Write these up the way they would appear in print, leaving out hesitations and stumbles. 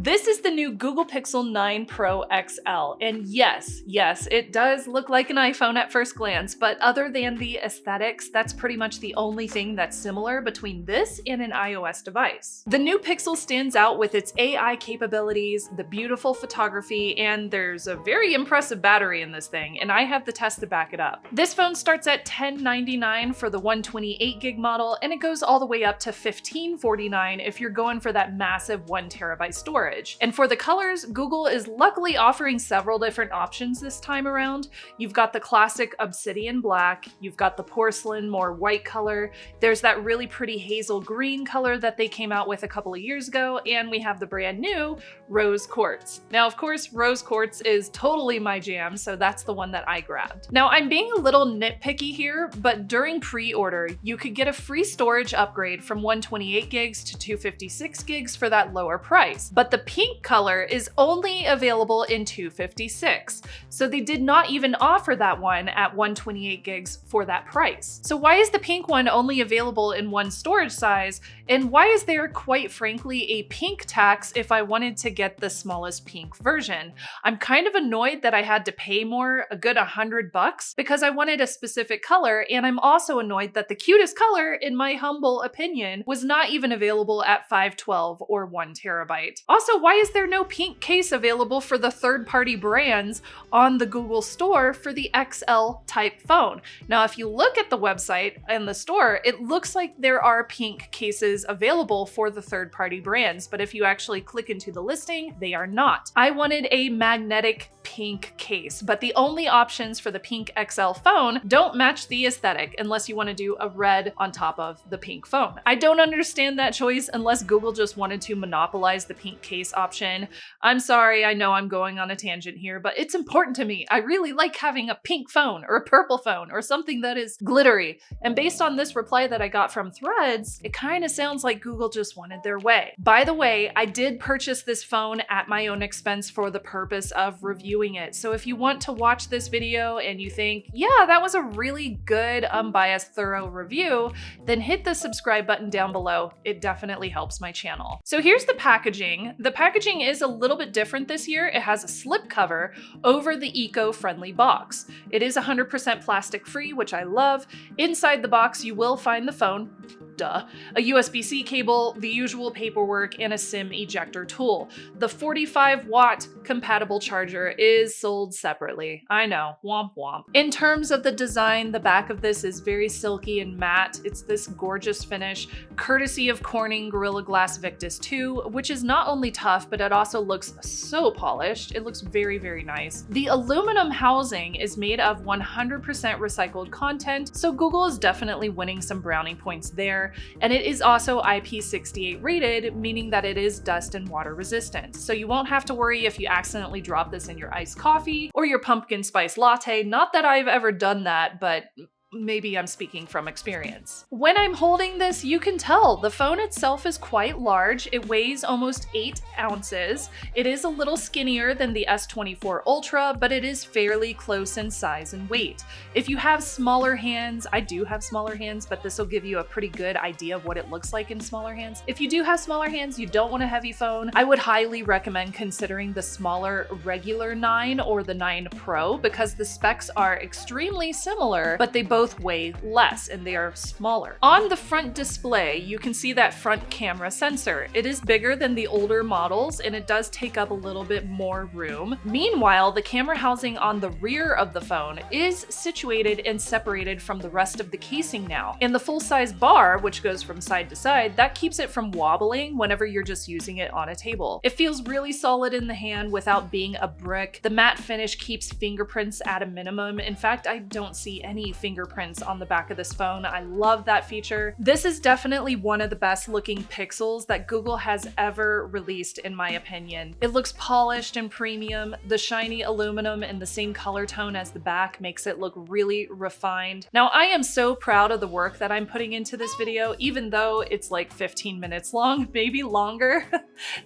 This is the new Google Pixel 9 Pro XL, and yes, it does look like an iPhone at first glance, but other than the aesthetics, that's pretty much the only thing that's similar between this and an iOS device. The new Pixel stands out with its AI capabilities, the beautiful photography, and there's a very impressive battery in this thing, and I have the test to back it up. This phone starts at $1099 for the 128GB model, and it goes all the way up to $1549 if you're going for that massive 1TB storage. And for the colors, Google is luckily offering several different options this time around. You've got the classic obsidian black, you've got the porcelain, more white color, there's that really pretty hazel green color that they came out with a couple of years ago, and we have the brand new rose quartz. Now, of course, rose quartz is totally my jam, so that's the one that I grabbed. Now, I'm being a little nitpicky here, but during pre-order, you could get a free storage upgrade from 128GB to 256GB for that lower price. But the pink color is only available in 256, so they did not even offer that one at 128GB for that price. So why is the pink one only available in one storage size, and why is there, quite frankly, a pink tax if I wanted to get the smallest pink version? I'm kind of annoyed that I had to pay more, a good $100, because I wanted a specific color, and I'm also annoyed that the cutest color, in my humble opinion, was not even available at 512 or 1TB. Also, why is there no pink case available for the third-party brands on the Google Store for the XL type phone? Now, if you look at the website and the store, it looks like there are pink cases available for the third-party brands, but if you actually click into the listing, they are not. I wanted a magnetic pink case, but the only options for the pink XL phone don't match the aesthetic unless you want to do a red on top of the pink phone. I don't understand that choice unless Google just wanted to monopolize the pink case option. I'm sorry, I know I'm going on a tangent here, but it's important to me. I really like having a pink phone or a purple phone or something that is glittery. And based on this reply that I got from Threads, it kind of sounds like Google just wanted their way. By the way, I did purchase this phone at my own expense for the purpose of reviewing it. So if you want to watch this video and you think, yeah, that was a really good, unbiased, thorough review, then hit the subscribe button down below. It definitely helps my channel. So here's the packaging. The packaging is a little bit different this year. It has a slip cover over the eco-friendly box. It is 100% plastic free, which I love. Inside the box, you will find the phone, duh, a USB-C cable, the usual paperwork, and a SIM ejector tool. The 45-watt compatible charger is sold separately. I know, womp womp. In terms of the design, the back of this is very silky and matte. It's this gorgeous finish, courtesy of Corning Gorilla Glass Victus 2, which is not only tough, but it also looks so polished. It looks very, very nice. The aluminum housing is made of 100% recycled content, so Google is definitely winning some brownie points there. And it is also IP68 rated, meaning that it is dust and water resistant. So you won't have to worry if you accidentally drop this in your iced coffee or your pumpkin spice latte. Not that I've ever done that, but maybe I'm speaking from experience. When I'm holding this, you can tell the phone itself is quite large. It weighs almost 8 ounces. It is a little skinnier than the S24 Ultra, but it is fairly close in size and weight. If you have smaller hands, I do have smaller hands, but this will give you a pretty good idea of what it looks like in smaller hands. If you do have smaller hands, you don't want a heavy phone, I would highly recommend considering the smaller regular 9 or the 9 Pro, because the specs are extremely similar, but they both weigh less and they are smaller. On the front display, you can see that front camera sensor. It is bigger than the older models and it does take up a little bit more room. Meanwhile, the camera housing on the rear of the phone is situated and separated from the rest of the casing now. And the full-size bar, which goes from side to side, that keeps it from wobbling whenever you're just using it on a table. It feels really solid in the hand without being a brick. The matte finish keeps fingerprints at a minimum. In fact, I don't see any fingerprints on the back of this phone. I love that feature. This is definitely one of the best looking Pixels that Google has ever released, in my opinion. It looks polished and premium. The shiny aluminum in the same color tone as the back makes it look really refined. Now, I am so proud of the work that I'm putting into this video, even though it's like 15 minutes long, maybe longer.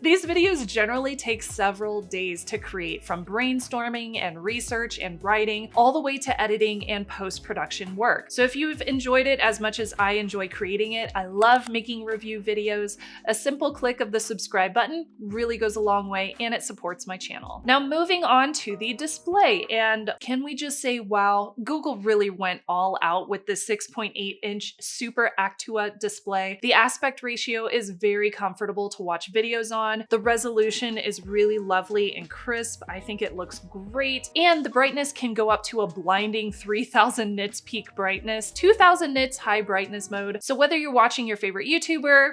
These videos generally take several days to create, from brainstorming and research and writing, all the way to editing and post-production awesome work. So if you've enjoyed it as much as I enjoy creating it, I love making review videos, a simple click of the subscribe button really goes a long way and it supports my channel. Now moving on to the display, and can we just say, wow, Google really went all out with the 6.8-inch Super Actua display. The aspect ratio is very comfortable to watch videos on. The resolution is really lovely and crisp. I think it looks great. And the brightness can go up to a blinding 3000 nits peak brightness, 2000 nits high brightness mode. So whether you're watching your favorite YouTuber,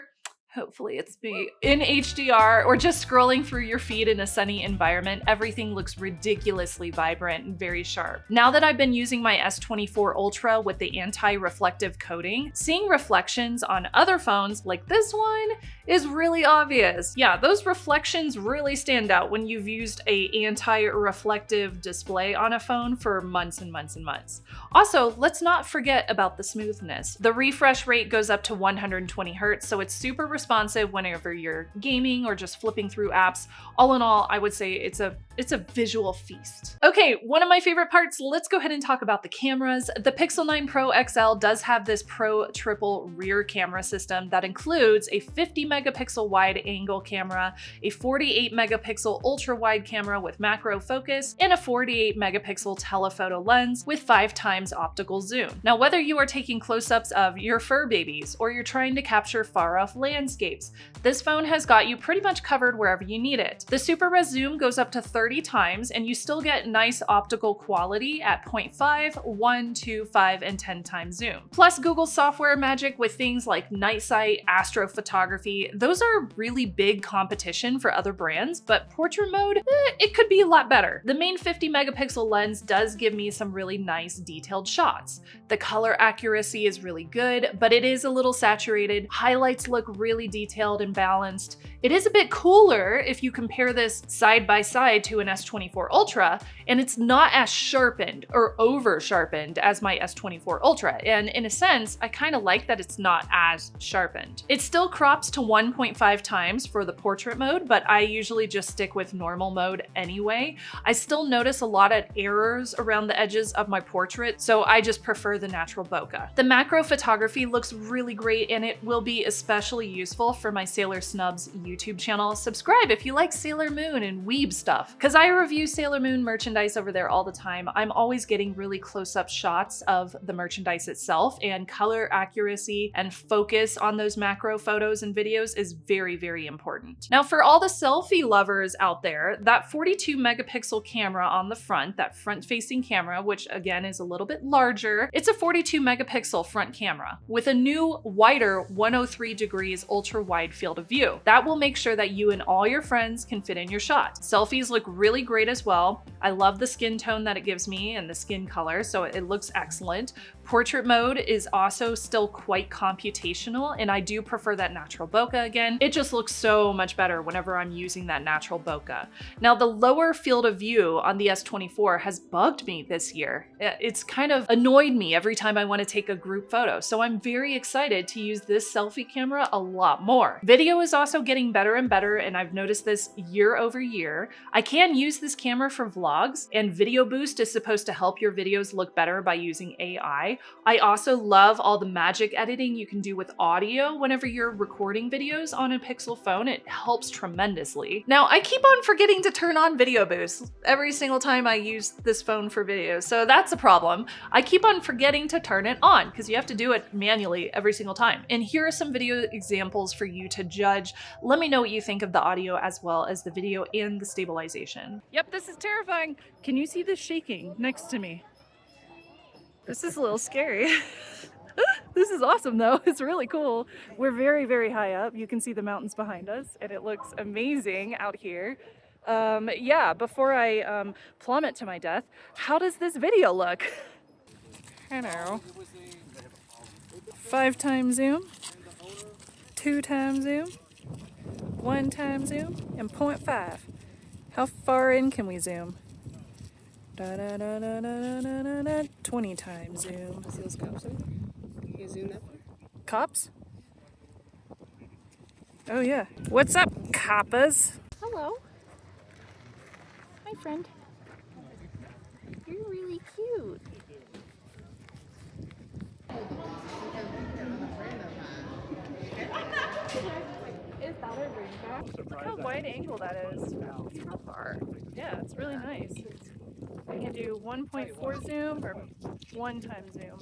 hopefully it's me, in HDR, or just scrolling through your feed in a sunny environment, everything looks ridiculously vibrant and very sharp. Now that I've been using my S24 Ultra with the anti-reflective coating, seeing reflections on other phones like this one is really obvious. Yeah, those reflections really stand out when you've used a anti-reflective display on a phone for months and months and months. Also, let's not forget about the smoothness. The refresh rate goes up to 120 Hz, so it's super responsive whenever you're gaming or just flipping through apps. All in all, I would say it's a visual feast. Okay, one of my favorite parts, let's go ahead and talk about the cameras. The Pixel 9 Pro XL does have this Pro Triple rear camera system that includes a 50 megapixel wide angle camera, a 48 megapixel ultra wide camera with macro focus, and a 48 megapixel telephoto lens with 5 times optical zoom. Now, whether you are taking close-ups of your fur babies or you're trying to capture far-off landscapes, this phone has got you pretty much covered wherever you need it. The super res zoom goes up to 30 times and you still get nice optical quality at 0.5, 1, 2, 5, and 10 times zoom. Plus Google's software magic with things like night sight, astrophotography, those are really big competition for other brands, but portrait mode, it could be a lot better. The main 50 megapixel lens does give me some really nice detailed shots. The color accuracy is really good, but it is a little saturated. Highlights look really detailed and balanced. It is a bit cooler if you compare this side by side to an S24 Ultra, and it's not as sharpened or over sharpened as my S24 Ultra. And in a sense, I kind of like that it's not as sharpened. It still crops to 1.5 times for the portrait mode, but I usually just stick with normal mode anyway. I still notice a lot of errors around the edges of my portrait, so I just prefer the natural bokeh. The macro photography looks really great, and it will be especially useful for my Sailor Snubs YouTube channel. Subscribe if you like Sailor Moon and weeb stuff, because I review Sailor Moon merchandise over there all the time. I'm always getting really close-up shots of the merchandise itself, and color accuracy and focus on those macro photos and videos is very, very important. Now, for all the selfie lovers out there, that 42 megapixel camera on the front, that front-facing camera, which again is a little bit larger, it's a 42 megapixel front camera with a new wider 103 degrees ultra wide field of view. That will make sure that you and all your friends can fit in your shot. Selfies look really great as well. I love the skin tone that it gives me and the skin color, so it looks excellent. Portrait mode is also still quite computational, and I do prefer that natural bokeh again. It just looks so much better whenever I'm using that natural bokeh. Now, the lower field of view on the S24 has bugged me this year. It's kind of annoyed me every time I want to take a group photo, so I'm very excited to use this selfie camera a lot more. Video is also getting better and better, and I've noticed this year over year. I can use this camera for vlogs, and Video Boost is supposed to help your videos look better by using AI. I also love all the magic editing you can do with audio whenever you're recording videos on a Pixel phone. It helps tremendously. Now, I keep on forgetting to turn on Video Boost every single time I use this phone for videos, so that's a problem. I keep on forgetting to turn it on because you have to do it manually every single time. And here are some video examples for you to judge. Let me know what you think of the audio as well as the video and the stabilization. Yep, this is terrifying. Can you see this shaking next to me? This is a little scary. This is awesome though. It's really cool. We're very, very high up. You can see the mountains behind us and it looks amazing out here. Yeah, before I plummet to my death, how does this video look? Hello. 5 times zoom, 2 times zoom, 1 time zoom, and 0.5. How far in can we zoom? 20 times zoom. See those cops over there? Can you zoom that far? Cops? Oh yeah. What's up, coppas? Hello. Hi, friend. You're really cute. Look how wide angle that is. It's real far. Yeah, it's really nice. I can do 1.4 zoom or 1 times zoom.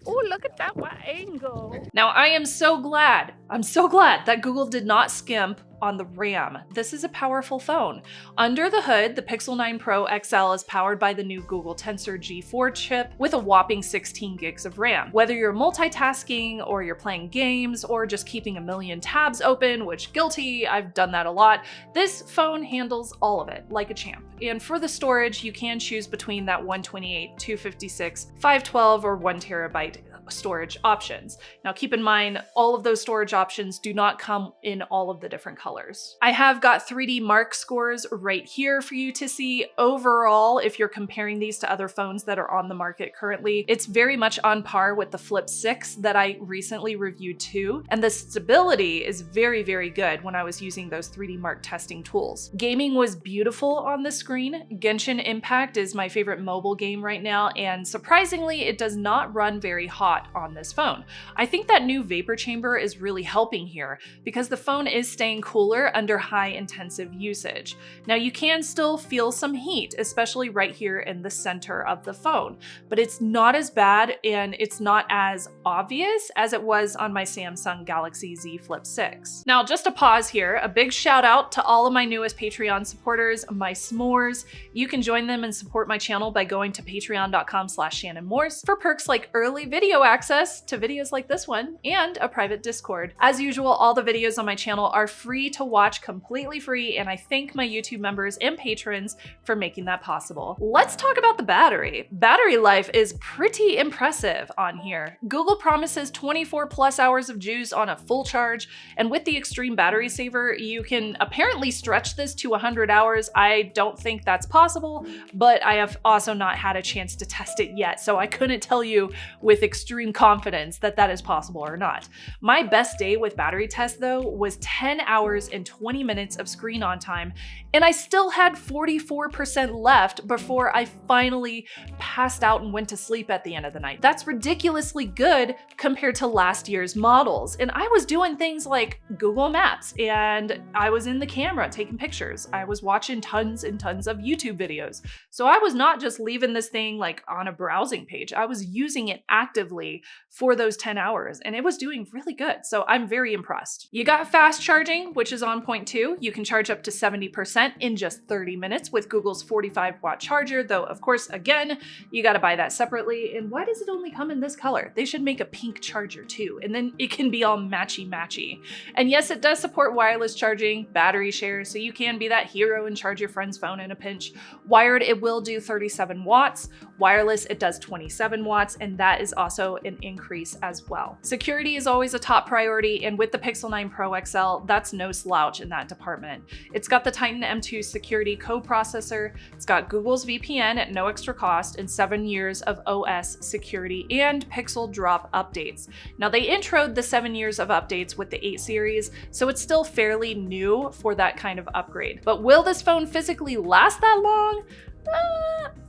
Oh, look at that wide angle. Now, I am so glad, that Google did not skimp on the RAM. This is a powerful phone. Under the hood, the Pixel 9 Pro XL is powered by the new Google Tensor G4 chip with a whopping 16 gigs of RAM. Whether you're multitasking or you're playing games or just keeping a million tabs open, which guilty, I've done that a lot, this phone handles all of it like a champ. And for the storage, you can choose between that 128, 256, 512, or 1 terabyte storage options. Now keep in mind, all of those storage options do not come in all of the different colors. I have got 3D Mark scores right here for you to see. Overall, if you're comparing these to other phones that are on the market currently, it's very much on par with the Flip 6 that I recently reviewed too, and the stability is very, very good when I was using those 3D Mark testing tools. Gaming was beautiful on the screen. Genshin Impact is my favorite mobile game right now, and surprisingly, it does not run very hot on this phone. I think that new vapor chamber is really helping here because the phone is staying cooler under high intensive usage. Now you can still feel some heat, especially right here in the center of the phone, but it's not as bad and it's not as obvious as it was on my Samsung Galaxy Z Flip 6. Now just a pause here, a big shout out to all of my newest Patreon supporters, my s'mores. You can join them and support my channel by going to patreon.com/ShannonMorse for perks like early video access to videos like this one and a private Discord. As usual, all the videos on my channel are free to watch, completely free, and I thank my YouTube members and patrons for making that possible. Let's talk about the battery. Battery life is pretty impressive on here. Google promises 24 plus hours of juice on a full charge, and with the extreme battery saver, you can apparently stretch this to 100 hours. I don't think that's possible, but I have also not had a chance to test it yet, so I couldn't tell you with extreme confidence that that is possible or not. My best day with battery test though was 10 hours and 20 minutes of screen on time, and I still had 44% left before I finally passed out and went to sleep at the end of the night. That's ridiculously good compared to last year's models, and I was doing things like Google Maps, and I was in the camera taking pictures. I was watching tons and tons of YouTube videos. So I was not just leaving this thing like on a browsing page. I was using it actively for those 10 hours, and it was doing really good. So I'm very impressed. You got fast charging, which is on point 2. You can charge up to 70% in just 30 minutes with Google's 45-watt charger, though of course, again, you gotta buy that separately. And why does it only come in this color? They should make a pink charger too, and then it can be all matchy-matchy. And yes, it does support wireless charging, battery share, so you can be that hero and charge your friend's phone in a pinch. Wired, it will do 37 watts. Wireless, it does 27 watts, and that is also an increase as well. Security is always a top priority, and with the Pixel 9 Pro XL, that's no slouch in that department. It's got the Titan M2 security co-processor, it's got Google's VPN at no extra cost, and 7 years of OS security and Pixel drop updates. Now they introed the 7 years of updates with the 8 series, so it's still fairly new for that kind of upgrade. But will this phone physically last that long?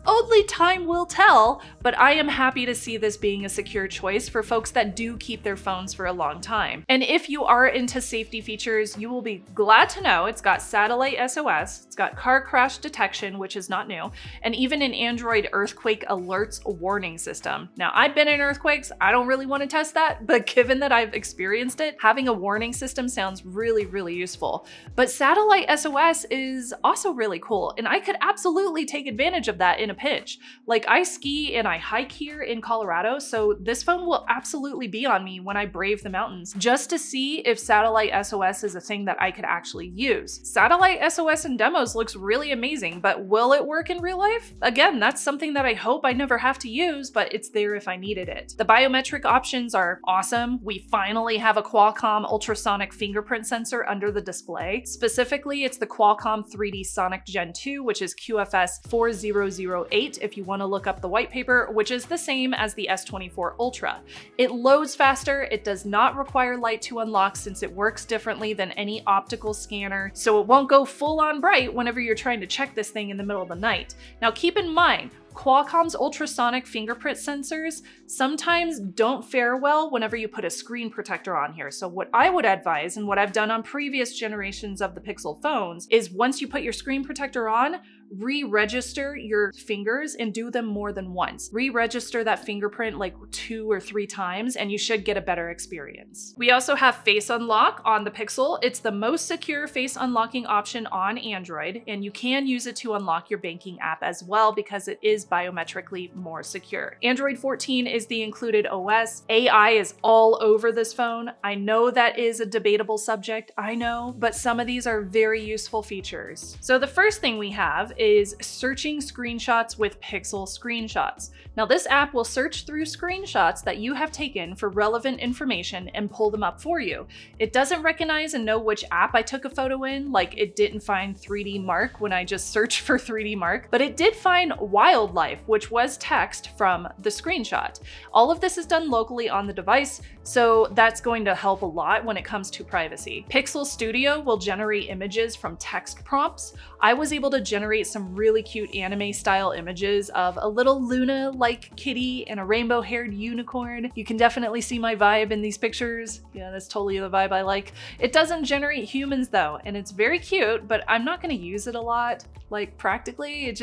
Only time will tell, but I am happy to see this being a secure choice for folks that do keep their phones for a long time. And if you are into safety features, you will be glad to know it's got satellite SOS, it's got car crash detection, which is not new, and even an Android earthquake alerts warning system. Now, I've been in earthquakes, I don't really want to test that, but given that I've experienced it, having a warning system sounds really, really useful. But satellite SOS is also really cool, and I could absolutely take advantage of that in a pinch. Like, I ski and I hike here in Colorado, so this phone will absolutely be on me when I brave the mountains, just to see if satellite SOS is a thing that I could actually use. Satellite SOS in demos looks really amazing, but will it work in real life? Again, that's something that I hope I never have to use, but it's there if I needed it. The biometric options are awesome. We finally have a Qualcomm ultrasonic fingerprint sensor under the display. Specifically, it's the Qualcomm 3D Sonic Gen 2, which is QFS 4008 if you want to look up the white paper, which is the same as the S24 Ultra. It loads faster, it does not require light to unlock since it works differently than any optical scanner, so it won't go full on bright whenever you're trying to check this thing in the middle of the night. Now keep in mind, Qualcomm's ultrasonic fingerprint sensors sometimes don't fare well whenever you put a screen protector on here. So what I would advise, and what I've done on previous generations of the Pixel phones, is once you put your screen protector on, re-register your fingers and do them more than once. Re-register that fingerprint like 2 or 3 times and you should get a better experience. We also have Face Unlock on the Pixel. It's the most secure face unlocking option on Android, and you can use it to unlock your banking app as well because it is biometrically more secure. Android 14 is the included OS. AI is all over this phone. I know that is a debatable subject, I know, but some of these are very useful features. So the first thing we have is searching screenshots with Pixel Screenshots. Now this app will search through screenshots that you have taken for relevant information and pull them up for you. It doesn't recognize and know which app I took a photo in, like it didn't find 3D Mark when I just searched for 3D Mark, but it did find wildlife, which was text from the screenshot. All of this is done locally on the device, so that's going to help a lot when it comes to privacy. Pixel Studio will generate images from text prompts. I was able to generate some really cute anime style images of a little Luna-like kitty and a rainbow-haired unicorn. You can definitely see my vibe in these pictures. Yeah, that's totally the vibe I like. It doesn't generate humans though, and it's very cute, but I'm not gonna use it a lot. Like practically,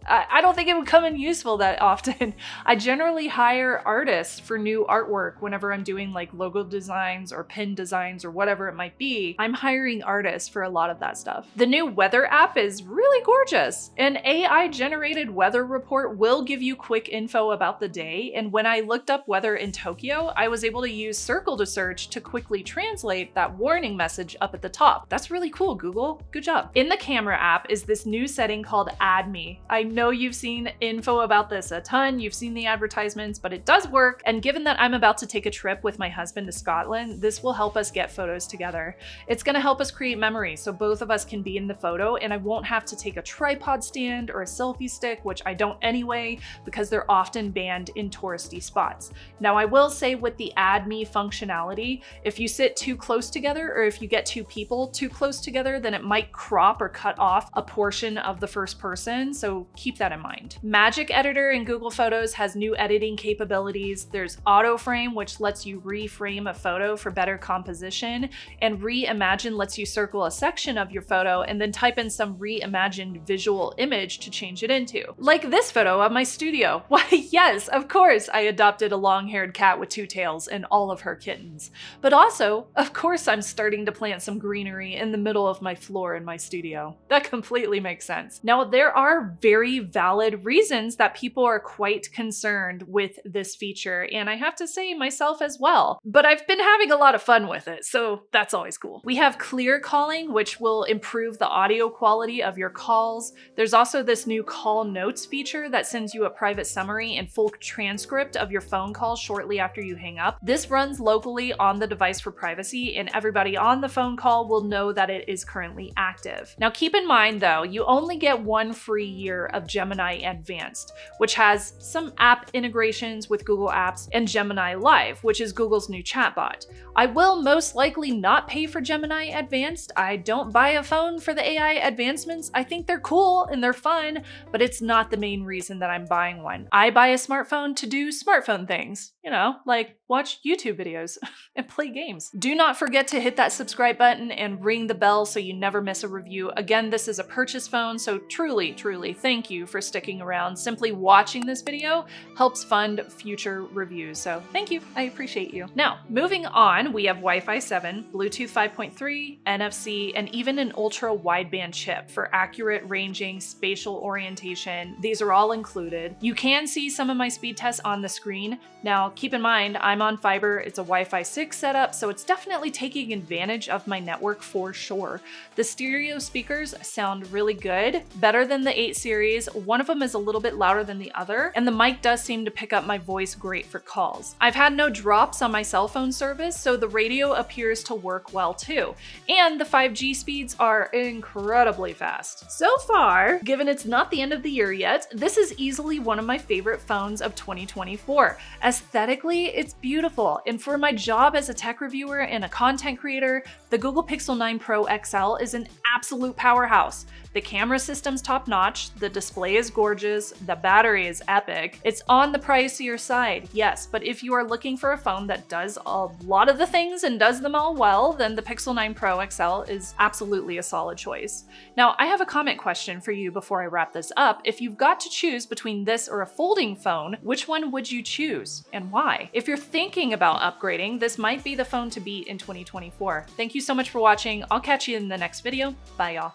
I don't think it would come in useful that often. I generally hire artists for new artwork whenever I'm doing like logo designs or pin designs or whatever it might be. I'm hiring artists for a lot of that stuff. The new weather app is really gorgeous. An AI generated weather report will give you quick info about the day. And when I looked up weather in Tokyo, I was able to use Circle to Search to quickly translate that warning message up at the top. That's really cool, Google. Good job. In the camera app is this new setting called Add Me. I know you've seen info about this a ton, you've seen the advertisements, but it does work. And given that I'm about to take a trip with my husband to Scotland, this will help us get photos together. It's gonna help us create memories so both of us can be in the photo and I won't have to take a tripod stand or a selfie stick, which I don't anyway, because they're often banned in touristy spots. Now I will say with the Add Me functionality, if you sit too close together or if you get 2 people too close together, then it might crop or cut off a portion of the first person, so keep that in mind. Magic Editor in Google Photos has new editing capabilities. There's Auto Frame, which lets you reframe a photo for better composition, and Reimagine lets you circle a section of your photo and then type in some reimagined visual image to change it into. Like this photo of my studio. Why, yes, of course, I adopted a long-haired cat with 2 tails and all of her kittens. But also, of course, I'm starting to plant some greenery in the middle of my floor in my studio. That completely makes sense. Now, there are very valid reasons that people are quite concerned with this feature, and I have to say myself as well, but I've been having a lot of fun with it, so that's always cool. We have clear calling, which will improve the audio quality of your calls. There's also this new call notes feature that sends you a private summary and full transcript of your phone call shortly after you hang up. This runs locally on the device for privacy, and everybody on the phone call will know that it is currently active. Now keep in mind though, you only get 1 free year of Gemini Advanced, which has some app integrations with Google Apps, and Gemini Live, which is Google's new chatbot. I will most likely not pay for Gemini Advanced. I don't buy a phone for the AI advancements. I think they're cool and they're fun, but it's not the main reason that I'm buying one. I buy a smartphone to do smartphone things, you know, like watch YouTube videos and play games. Do not forget to hit that subscribe button and ring the bell so you never miss a review. Again, this is a purchase phone, so truly, truly thank you for sticking around. Simply watching this video helps fund future reviews, so thank you, I appreciate you. Now, moving on, we have Wi-Fi 7, Bluetooth 5.3, NFC, and even an ultra wideband chip for accurate ranging, spatial orientation. These are all included. You can see some of my speed tests on the screen. Now, keep in mind, I'm on fiber, it's a Wi-Fi 6 setup, so it's definitely taking advantage of my network for sure. The stereo speakers sound really good, better than the 8 series. One of them is a little bit louder than the other, and the mic does seem to pick up my voice great for calls. I've had no drops on my cell phone service, so the radio appears to work well too. And the 5G speeds are incredibly fast. So far, given it's not the end of the year yet, this is easily one of my favorite phones of 2024. Aesthetically, it's beautiful, and for my job as a tech reviewer and a content creator, the Google Pixel 9 Pro XL is an absolute powerhouse. The camera system's top-notch, the display is gorgeous, the battery is epic. It's on the pricier side, yes, but if you are looking for a phone that does a lot of the things and does them all well, then the Pixel 9 Pro XL is absolutely a solid choice. Now, I have a comment question for you before I wrap this up. If you've got to choose between this or a folding phone, which one would you choose and why? If you're thinking about upgrading, this might be the phone to beat in 2024. Thank you so much for watching. I'll catch you in the next video. Bye, y'all.